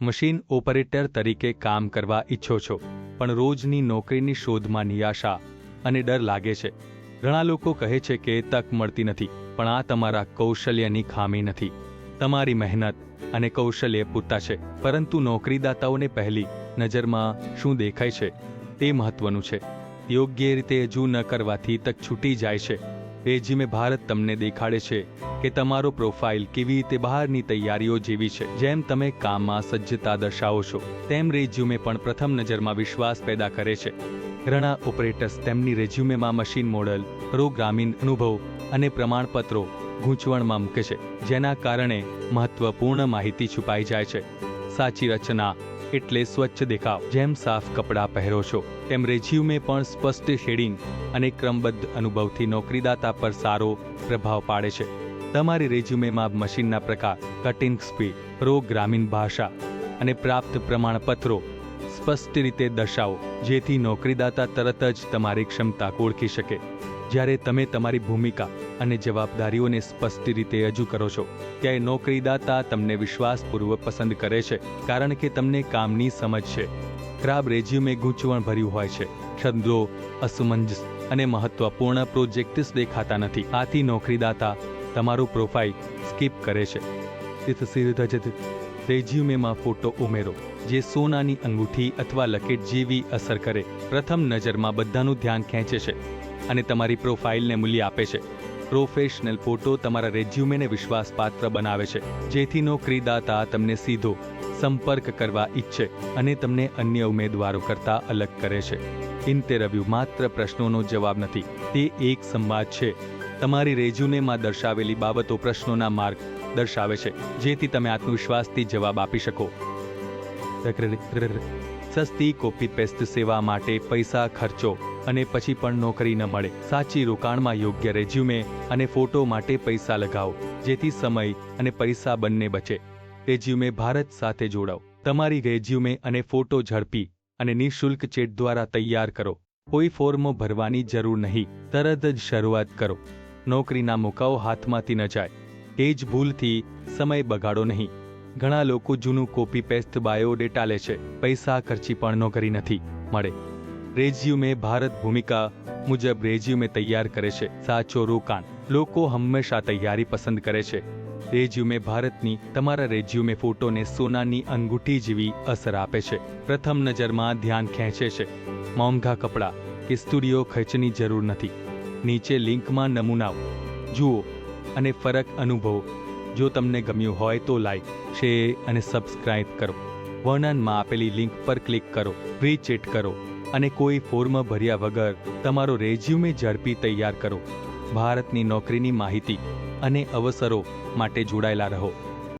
Machine operator તરીકે કામ કરવા ઈચ્છો છો, પણ રોજની નોકરીની શોધમાં નિરાશા અને ડર લાગે છે. ઘણા લોકો કહે છે કે તક મળતી નથી, પણ આ તમારા કૌશલ્યની ખામી નથી. તમારી મહેનત અને કૌશલ્ય પૂરતા છે, પરંતુ નોકરીદાતાઓને પહેલી નજરમાં શું દેખાય છે તે મહત્વનું છે. યોગ્ય રીતે રજૂ ન કરવાથી તક છૂટી જાય છે. રેઝ્યુમે ભારત તમને દેખાડે છે કે તમારો પ્રોફાઇલ કેવી રીતે બહારની તૈયારીઓ જેવી છે. જેમ તમે કામમાં સજ્જતા દર્શાવો છો, તેમ રેઝ્યુમે પણ પ્રથમ નજરમાં વિશ્વાસ પેદા કરે છે. ઘણા ઓપરેટર્સ તેમની રેઝ્યુમેમાં મશીન મોડલ, પ્રોગ્રામિંગ અનુભવ અને પ્રમાણપત્રો ગૂંચવણમાં મૂકે છે, જેના કારણે મહત્વપૂર્ણ માહિતી છુપાઈ જાય છે. સાચી રચના એટલે સ્વચ્છ દેખાવ. જેમ સાફ કપડાં પહેરો છો, તેમ રેઝ્યુમે પણ સ્પષ્ટ શેડિંગ અને ક્રમબદ્ધ અનુભવથી નોકરીદાતા પર સારો પ્રભાવ પાડે છે. તમારી રેઝ્યુમેમાં મશીનના પ્રકાર, કટિંગ સ્પીડ, પ્રોગ્રામિંગ ભાષા અને પ્રાપ્ત પ્રમાણપત્રો સ્પષ્ટ રીતે દર્શાવો, જેથી નોકરીદાતા તરત જ તમારી ક્ષમતા ઓળખી શકે. જ્યારે તમે તમારી ભૂમિકા અને જવાબદારીઓને સ્પષ્ટ રીતે રજૂ કરો છો, ત્યારે નોકરીદાતા તમને વિશ્વાસપૂર્વક પસંદ કરે છે, કારણ કે તમને કામની સમજ છે. ખરાબ રેઝ્યુમે ગૂંચવણભર્યું હોય છે, છંદો અસમંજસ અને મહત્વપૂર્ણ પ્રોજેક્ટ્સ દેખાતા નથી. આથી નોકરીદાતા તમારું પ્રોફાઇલ સ્કીપ કરે છે. રેઝ્યુમેમાં ફોટો ઉમેરો, જે સોનાની અંગૂઠી અથવા લકેટ જેવી અસર કરે. પ્રથમ નજરમાં બધાનું ધ્યાન ખેંચે છે અને તમારી પ્રોફાઇલને મૂલ્ય આપે છે. પ્રોફેશનલ ફોટો તમારા રેઝ્યુમેને વિશ્વાસપાત્ર બનાવે છે, જેથી નોકરીદાતા તમને સીધો સંપર્ક કરવા ઈચ્છે અને તમને અન્ય ઉમેદવારો કરતાં અલગ કરે છે. ઇન્ટરવ્યૂ માત્ર પ્રશ્નોનો જવાબ નથી, તે એક સંવાદ છે. તમારી રેઝ્યુમેમાં દર્શાવેલી બાબતો પ્રશ્નોના માર્ગ દર્શાવે છે, જેથી તમે આત્મવિશ્વાસથી જવાબ આપી શકો. સસ્તી કોપી પેસ્ટ સેવા માટે પૈસા ખર્ચો અને પછી પણ નોકરી ન મળે. સાચી રોકાણમાં યોગ્ય રેઝ્યુમે અને ફોટો માટે પૈસા લગાવો, જેથી સમય અને પૈસા બંને બચે. રેઝ્યુમે ભારત સાથે જોડાઓ. તમારી રેઝ્યુમે અને ફોટો ઝડપી અને નિઃશુલ્ક ચેટ દ્વારા તૈયાર કરો. કોઈ ફોર્મો ભરવાની જરૂર નહીં, તરત જ શરૂઆત કરો. નોકરીના મોકાઓ હાથમાંથી ન જાય, તે જ ભૂલથી સમય બગાડો નહીં. ઘણા લોકો જૂનું કોપી પેસ્ટ બાયોડેટા લે છે, પૈસા ખર્ચી પણ નોકરી નથી મળે. રેઝ્યુમે ભારત ભૂમિકા મુજબ રેઝ્યુમે તૈયાર કરે છે. સાચો રોકાણ. લોકો હંમેશા તૈયારી પસંદ કરે છે. રેઝ્યુમે ભારતની તમારા રેઝ્યુમે ફોટોને સોનાની અંગૂઠી જેવી અસર આપે છે. પ્રથમ નજરમાં ધ્યાન ખેંચે છે. મોંઘા કપડાં કે સ્ટુડિયો ખર્ચની જરૂર નથી. નીચે લિંકમાં નમૂનાઓ જુઓ અને ફરક અનુભવો. જો તમને ગમ્યું હોય તો લાઈક, શેર અને સબસ્ક્રાઇબ કરો. વર્ણનમાં આપેલી લિંક પર ક્લિક કરો, ફ્રી ચેટ કરો અને કોઈ ફોર્મ ભર્યા વગર તમારો રેઝ્યુમે ઝડપી તૈયાર કરો. ભારતની નોકરીની માહિતી અને અવસરો માટે જોડાયેલા રહો.